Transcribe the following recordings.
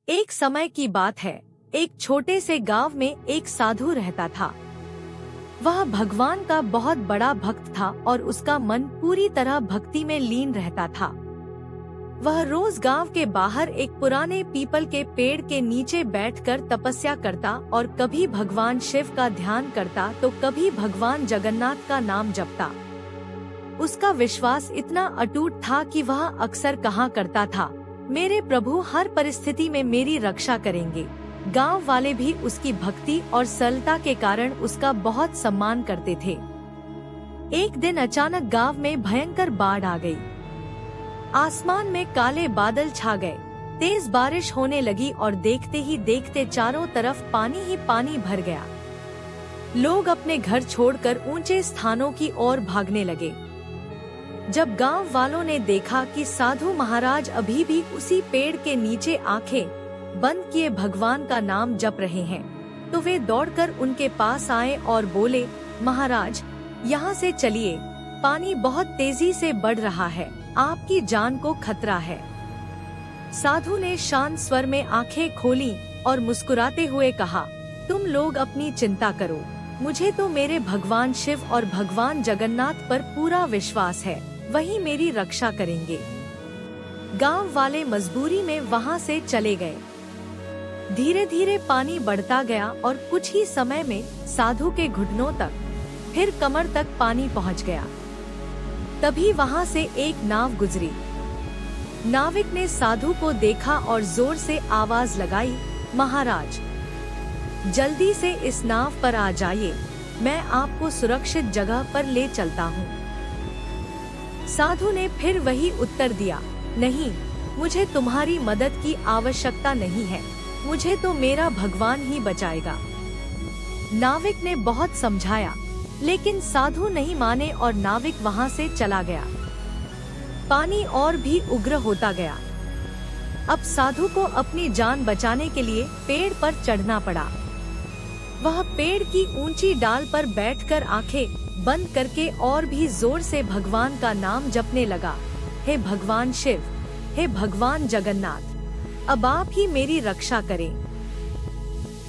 एक समय की बात है, एक छोटे से गांव में एक साधु रहता था। वह भगवान का बहुत बड़ा भक्त था और उसका मन पूरी तरह भक्ति में लीन रहता था। वह रोज गांव के बाहर एक पुराने पीपल के पेड़ के नीचे बैठकर तपस्या करता और कभी भगवान शिव का ध्यान करता तो कभी भगवान जगन्नाथ का नाम जपता। उसका विश्वास इतना अटूट था कि वह अक्सर कहा करता था, मेरे प्रभु हर परिस्थिति में मेरी रक्षा करेंगे। गांव वाले भी उसकी भक्ति और सरलता के कारण उसका बहुत सम्मान करते थे। एक दिन अचानक गांव में भयंकर बाढ़ आ गई। आसमान में काले बादल छा गए, तेज बारिश होने लगी और देखते ही देखते चारों तरफ पानी ही पानी भर गया। लोग अपने घर छोड़कर ऊंचे स्थानों की ओर भागने लगे। जब गांव वालों ने देखा कि साधु महाराज अभी भी उसी पेड़ के नीचे आंखें बंद किए भगवान का नाम जप रहे हैं, तो वे दौड़कर उनके पास आए और बोले, महाराज यहाँ से चलिए, पानी बहुत तेजी से बढ़ रहा है, आपकी जान को खतरा है। साधु ने शांत स्वर में आंखें खोली और मुस्कुराते हुए कहा, तुम लोग अपनी चिंता करो, मुझे तो मेरे भगवान शिव और भगवान जगन्नाथ पर पूरा विश्वास है, वही मेरी रक्षा करेंगे। गांव वाले मजबूरी में वहां से चले गए। धीरे धीरे पानी बढ़ता गया और कुछ ही समय में साधु के घुटनों तक, फिर कमर तक पानी पहुंच गया। तभी वहां से एक नाव गुजरी। नाविक ने साधु को देखा और जोर से आवाज लगाई, महाराज जल्दी से इस नाव पर आ जाइए, मैं आपको सुरक्षित जगह पर ले चलता हूँ। साधु ने फिर वही उत्तर दिया, नहीं, मुझे तुम्हारी मदद की आवश्यकता नहीं है, मुझे तो मेरा भगवान ही बचाएगा। नाविक ने बहुत समझाया, लेकिन साधु नहीं माने और नाविक वहां से चला गया। पानी और भी उग्र होता गया। अब साधु को अपनी जान बचाने के लिए पेड़ पर चढ़ना पड़ा। वह पेड़ की ऊंची डाल पर बैठकर आंखें बंद करके और भी जोर से भगवान का नाम जपने लगा, हे भगवान शिव, हे भगवान जगन्नाथ, अब आप ही मेरी रक्षा करें।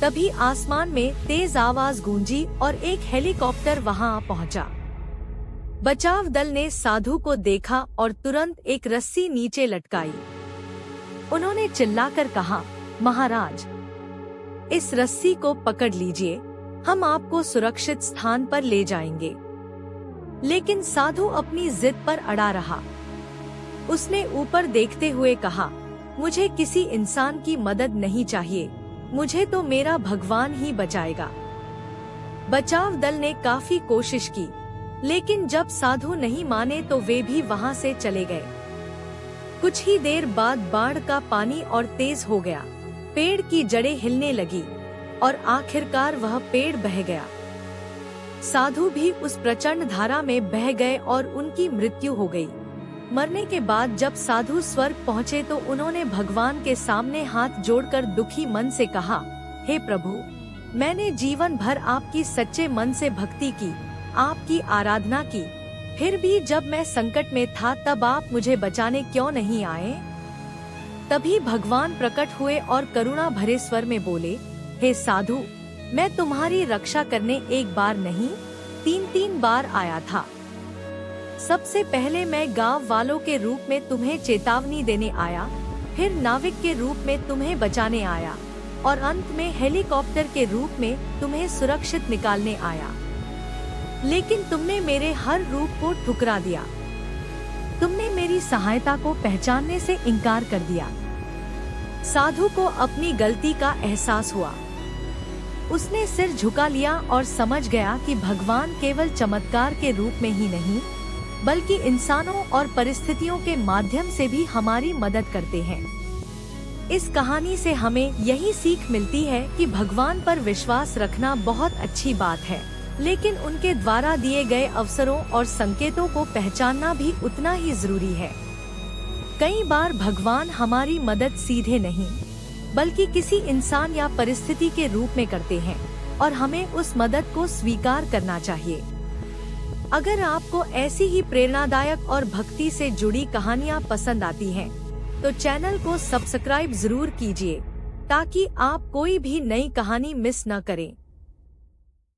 तभी आसमान में तेज आवाज गूंजी और एक हेलीकॉप्टर वहां आ पहुंचा। बचाव दल ने साधु को देखा और तुरंत एक रस्सी नीचे लटकाई। उन्होंने चिल्लाकर कहा, महाराज इस रस्सी को पकड़ लीजिए, हम आपको सुरक्षित स्थान पर ले जाएंगे। लेकिन साधु अपनी जिद पर अड़ा रहा। उसने ऊपर देखते हुए कहा, मुझे किसी इंसान की मदद नहीं चाहिए, मुझे तो मेरा भगवान ही बचाएगा। बचाव दल ने काफी कोशिश की, लेकिन जब साधु नहीं माने तो वे भी वहां से चले गए। कुछ ही देर बाद बाढ़ का पानी और तेज हो गया, पेड़ की जड़ें हिलने लगी और आखिरकार वह पेड़ बह गया। साधु भी उस प्रचंड धारा में बह गए और उनकी मृत्यु हो गई। मरने के बाद जब साधु स्वर्ग पहुँचे तो उन्होंने भगवान के सामने हाथ जोड़कर दुखी मन से कहा, हे प्रभु, मैंने जीवन भर आपकी सच्चे मन से भक्ति की, आपकी आराधना की, फिर भी जब मैं संकट में था तब आप मुझे बचाने क्यों नहीं आए? तभी भगवान प्रकट हुए और करुणा भरे स्वर में बोले, हे साधु, मैं तुम्हारी रक्षा करने एक बार नहीं, 3 बार आया था। सबसे पहले मैं गांव वालों के रूप में तुम्हें चेतावनी देने आया, फिर नाविक के रूप में तुम्हें बचाने आया और अंत में हेलीकॉप्टर के रूप में तुम्हें सुरक्षित निकालने आया। लेकिन तुमने मेरे हर रूप को ठुकरा दिया। तुमने मेरी सहायता को पहचानने से इनकार कर दिया। साधु को अपनी गलती का एहसास हुआ। उसने सिर झुका लिया और समझ गया कि भगवान केवल चमत्कार के रूप में ही नहीं, बल्कि इंसानों और परिस्थितियों के माध्यम से भी हमारी मदद करते हैं। इस कहानी से हमें यही सीख मिलती है कि भगवान पर विश्वास रखना बहुत अच्छी बात है, लेकिन उनके द्वारा दिए गए अवसरों और संकेतों को पहचानना भी उतना ही जरूरी है। कई बार भगवान हमारी मदद सीधे नहीं, बल्कि किसी इंसान या परिस्थिति के रूप में करते हैं और हमें उस मदद को स्वीकार करना चाहिए। अगर आपको ऐसी ही प्रेरणादायक और भक्ति से जुड़ी कहानियाँ पसंद आती हैं, तो चैनल को सब्सक्राइब जरूर कीजिए ताकि आप कोई भी नई कहानी मिस न करें।